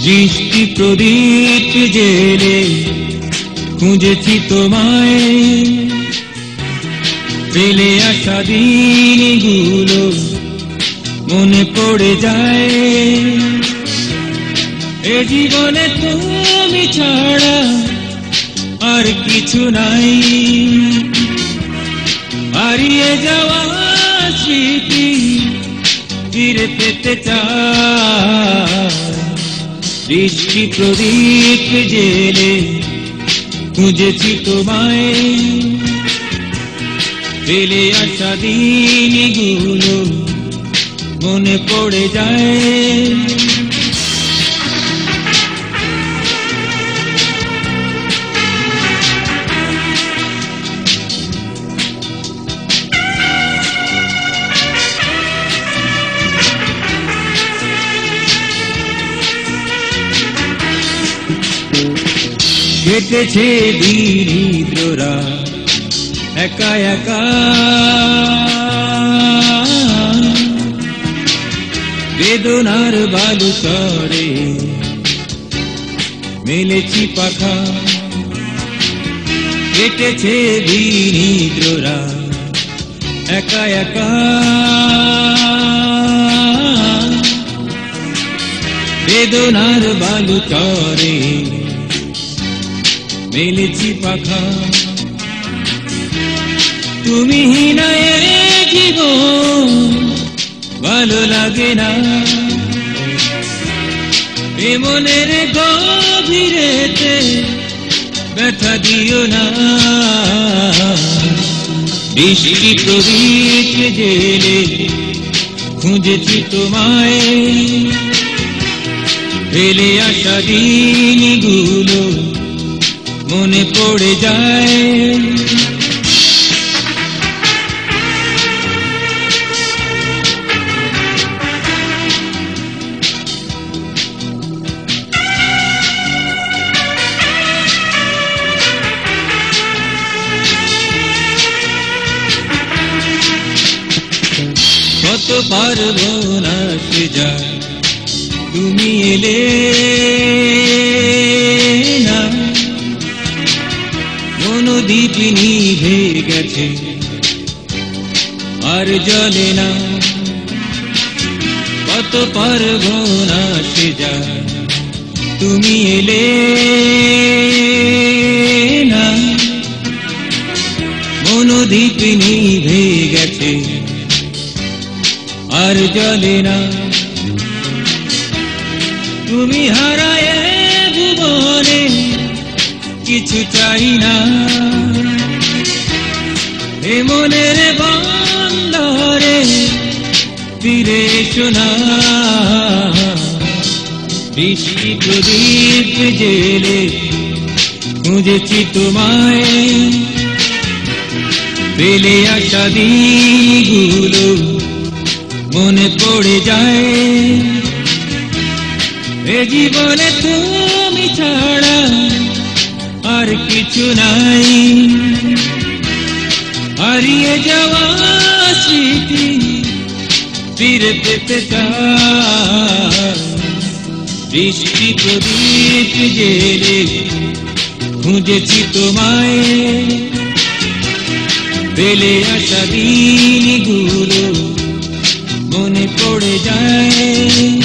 দৃষ্টি প্রদীপ জেলে খুঁজেছি তোমায়, ফেলে আসা দিনগুলো মনে পড়ে যায়। এ জীবনে তুমি ছাড়া আর কিছু নাই, হারিয়ে যাওয়া স্মৃতি ফিরে পেতে চাই। দৃষ্টি প্রদীপ জেলে খুঁজেছি তোমায়, ফেলে আসা দিনগুলো মনে পড়ে যায়। কেটেছে দরিদ্ররা একা একা, বেদনার বালুচরে মেলেছি পাখা। কেটেছে দরিদ্ররা একা একা, বেদনার বালুচরে মেলেছি পাখা। তুমি না এ জীবন ভালো লাগে না, এ মনের গভীরেতে ব্যথা দিও না। দৃষ্টি প্রদীপ জেলে খুঁজেছি তোমায়, ফেলে আসা দিনগুলো মনে পড়ে যায়। কত পারবো না সে যায়, তুমি এলে না। নদীপ নিভে গেছে আর জ্বলে না, কত পারবো না সে যায়, তুমি এলে না। নদীপ নিভে গেছে আর জ্বলে না, তুমি হারায় ভুবনে কিছু চাই না। এ মনের বন্দরে ফিরে এসো না। দৃষ্টি প্রদীপ জেলে খুঁজেছি তোমায়, ফেলে আসা দিনগুলো মনে পড়ে যায়। এ জীবনে তুমি ছাড়া আর কিছু নাই, হারিয়ে যাওয়া স্মৃতি ফিরে পেতে চাই। দৃষ্টি প্রদীপ জেলে খুঁজেছি তোমায়, ফেলে আসা দিনগুলো মনে পড়ে যায়।